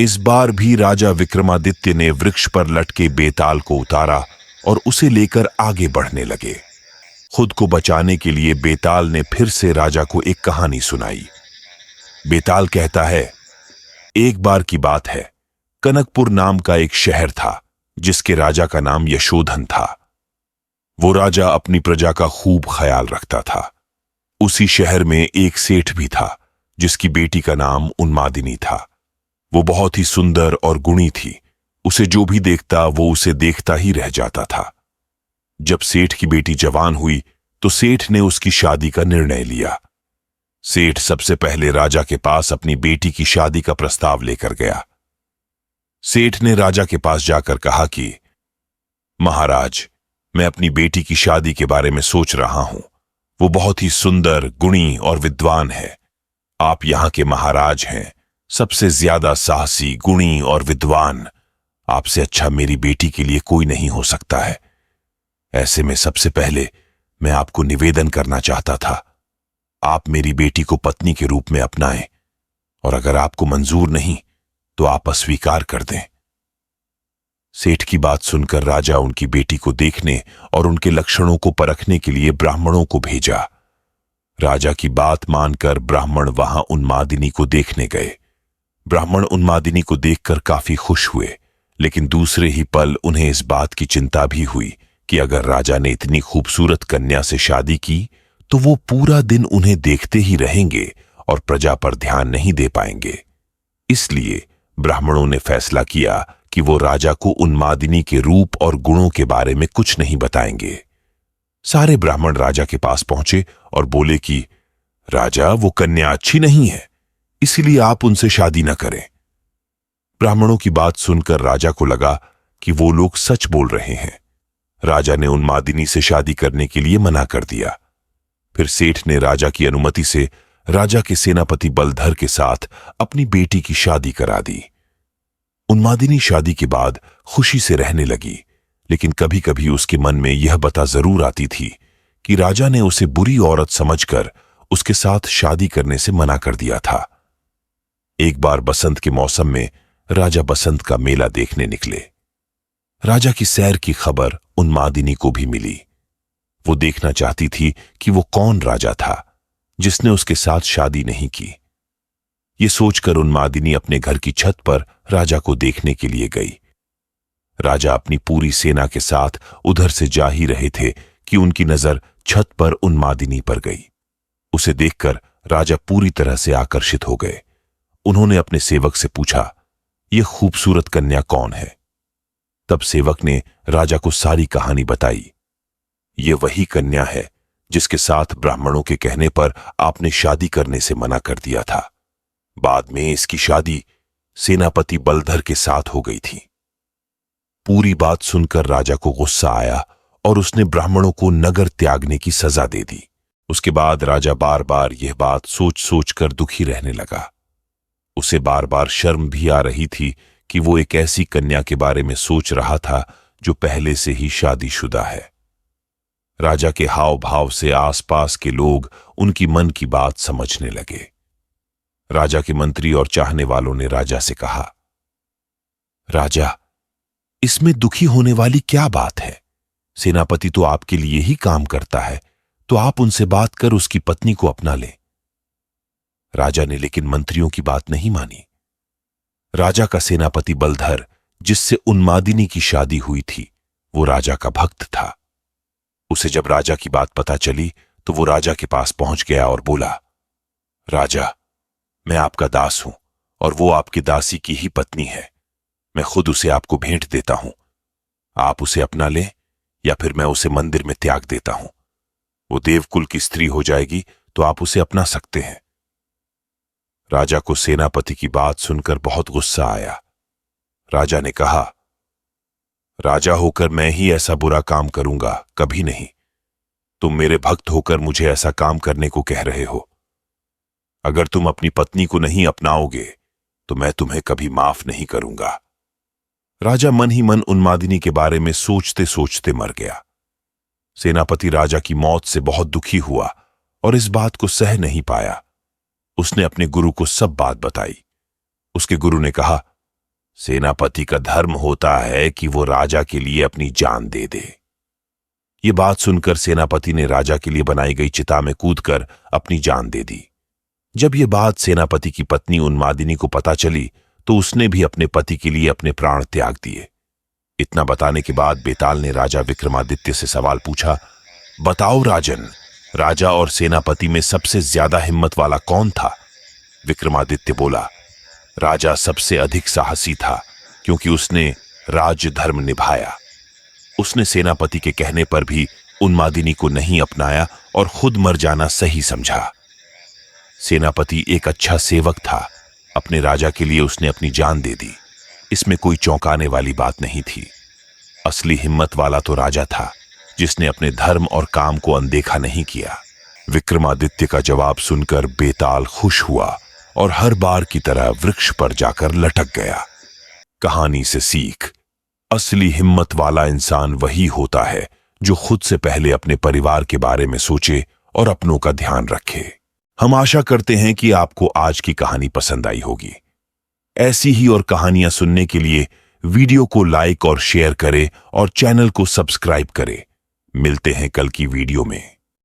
इस बार भी राजा विक्रमादित्य ने वृक्ष पर लटके बेताल को उतारा और उसे लेकर आगे बढ़ने लगे। खुद को बचाने के लिए बेताल ने फिर से राजा को एक कहानी सुनाई। बेताल कहता है, एक बार की बात है, कनकपुर नाम का एक शहर था जिसके राजा का नाम यशोधन था। वो राजा अपनी प्रजा का खूब ख्याल रखता था। उसी शहर में एक सेठ भी था जिसकी बेटी का नाम उन्मादिनी था। वो बहुत ही सुंदर और गुणी थी। उसे जो भी देखता वो उसे देखता ही रह जाता था। जब सेठ की बेटी जवान हुई तो सेठ ने उसकी शादी का निर्णय लिया। सेठ सबसे पहले राजा के पास अपनी बेटी की शादी का प्रस्ताव लेकर गया। सेठ ने राजा के पास जाकर कहा कि महाराज, मैं अपनी बेटी की शादी के बारे में सोच रहा हूं। वो बहुत ही सुंदर, गुणी और विद्वान है। आप यहां के महाराज हैं, सबसे ज्यादा साहसी, गुणी और विद्वान। आपसे अच्छा मेरी बेटी के लिए कोई नहीं हो सकता है। ऐसे में सबसे पहले मैं आपको निवेदन करना चाहता था, आप मेरी बेटी को पत्नी के रूप में अपनाएं, और अगर आपको मंजूर नहीं तो आप अस्वीकार कर दें। सेठ की बात सुनकर राजा उनकी बेटी को देखने और उनके लक्षणों को परखने के लिए ब्राह्मणों को भेजा। राजा की बात मानकर ब्राह्मण वहां उन्मादिनी को देखने गए। ब्राह्मण उन्मादिनी को देखकर काफी खुश हुए, लेकिन दूसरे ही पल उन्हें इस बात की चिंता भी हुई कि अगर राजा ने इतनी खूबसूरत कन्या से शादी की तो वो पूरा दिन उन्हें देखते ही रहेंगे और प्रजा पर ध्यान नहीं दे पाएंगे। इसलिए ब्राह्मणों ने फैसला किया कि वो राजा को उन्मादिनी के रूप और गुणों के बारे में कुछ नहीं बताएंगे। सारे ब्राह्मण राजा के पास पहुंचे और बोले कि राजा, वो कन्या अच्छी नहीं है, इसलिए आप उनसे शादी न करें। ब्राह्मणों की बात सुनकर राजा को लगा कि वो लोग सच बोल रहे हैं। राजा ने उन्मादिनी से शादी करने के लिए मना कर दिया। फिर सेठ ने राजा की अनुमति से राजा के सेनापति बलधर के साथ अपनी बेटी की शादी करा दी। उन्मादिनी शादी के बाद खुशी से रहने लगी, लेकिन कभी कभी उसके मन में यह बता जरूर आती थी कि राजा ने उसे बुरी औरत समझकर उसके साथ शादी करने से मना कर दिया था। एक बार बसंत के मौसम में राजा बसंत का मेला देखने निकले। राजा की सैर की खबर उन्मादिनी को भी मिली। वो देखना चाहती थी कि वो कौन राजा था जिसने उसके साथ शादी नहीं की। ये सोचकर उन्मादिनी अपने घर की छत पर राजा को देखने के लिए गई। राजा अपनी पूरी सेना के साथ उधर से जा ही रहे थे कि उनकी नजर छत पर उन्मादिनी पर गई। उसे देखकर राजा पूरी तरह से आकर्षित हो गए। उन्होंने अपने सेवक से पूछा, यह खूबसूरत कन्या कौन है? तब सेवक ने राजा को सारी कहानी बताई। ये वही कन्या है जिसके साथ ब्राह्मणों के कहने पर आपने शादी करने से मना कर दिया था। बाद में इसकी शादी सेनापति बलधर के साथ हो गई थी। पूरी बात सुनकर राजा को गुस्सा आया और उसने ब्राह्मणों को नगर त्यागने की सजा दे दी। उसके बाद राजा बार बार यह बात सोच सोच कर दुखी रहने लगा। उसे बार बार शर्म भी आ रही थी कि वो एक ऐसी कन्या के बारे में सोच रहा था जो पहले से ही शादीशुदा है। राजा के हाव भाव से आसपास के लोग उनकी मन की बात समझने लगे। राजा के मंत्री और चाहने वालों ने राजा से कहा, राजा, इसमें दुखी होने वाली क्या बात है? सेनापति तो आपके लिए ही काम करता है, तो आप उनसे बात कर उसकी पत्नी को अपना लें। राजा ने लेकिन मंत्रियों की बात नहीं मानी। राजा का सेनापति बलधर, जिससे उन्मादिनी की शादी हुई थी, वो राजा का भक्त था। उसे जब राजा की बात पता चली तो वो राजा के पास पहुंच गया और बोला, राजा, मैं आपका दास हूं और वो आपकी दासी की ही पत्नी है। मैं खुद उसे आपको भेंट देता हूं। आप उसे अपना लें या फिर मैं उसे मंदिर में त्याग देता हूं। वो देवकुल की स्त्री हो जाएगी तो आप उसे अपना सकते हैं। राजा को सेनापति की बात सुनकर बहुत गुस्सा आया। राजा ने कहा, राजा होकर मैं ही ऐसा बुरा काम करूंगा? कभी नहीं। तुम मेरे भक्त होकर मुझे ऐसा काम करने को कह रहे हो। अगर तुम अपनी पत्नी को नहीं अपनाओगे तो मैं तुम्हें कभी माफ नहीं करूंगा। राजा मन ही मन उन्मादिनी के बारे में सोचते सोचते मर गया। सेनापति राजा की मौत से बहुत दुखी हुआ और इस बात को सह नहीं पाया। उसने अपने गुरु को सब बात बताई। उसके गुरु ने कहा, सेनापति का धर्म होता है कि वो राजा के लिए अपनी जान दे दे। ये बात सुनकर सेनापति ने राजा के लिए बनाई गई चिता में कूदकर अपनी जान दे दी। जब ये बात सेनापति की पत्नी उन्मादिनी को पता चली तो उसने भी अपने पति के लिए अपने प्राण त्याग दिए। इतना बताने के बाद बेताल ने राजा विक्रमादित्य से सवाल पूछा, बताओ राजन, राजा और सेनापति में सबसे ज्यादा हिम्मत वाला कौन था? विक्रमादित्य बोला, राजा सबसे अधिक साहसी था क्योंकि उसने राज्य धर्म निभाया। उसने सेनापति के कहने पर भी उन्मादिनी को नहीं अपनाया और खुद मर जाना सही समझा। सेनापति एक अच्छा सेवक था, अपने राजा के लिए उसने अपनी जान दे दी। इसमें कोई चौंकाने वाली बात नहीं थी। असली हिम्मत वाला तो राजा था, जिसने अपने धर्म और काम को अनदेखा नहीं किया। विक्रमादित्य का जवाब सुनकर बेताल खुश हुआ और हर बार की तरह वृक्ष पर जाकर लटक गया। कहानी से सीख, असली हिम्मत वाला इंसान वही होता है जो खुद से पहले अपने परिवार के बारे में सोचे और अपनों का ध्यान रखे। हम आशा करते हैं कि आपको आज की कहानी पसंद आई होगी। ऐसी ही और कहानियां सुनने के लिए वीडियो को लाइक और शेयर करें और चैनल को सब्सक्राइब करें। मिलते हैं कल की वीडियो में।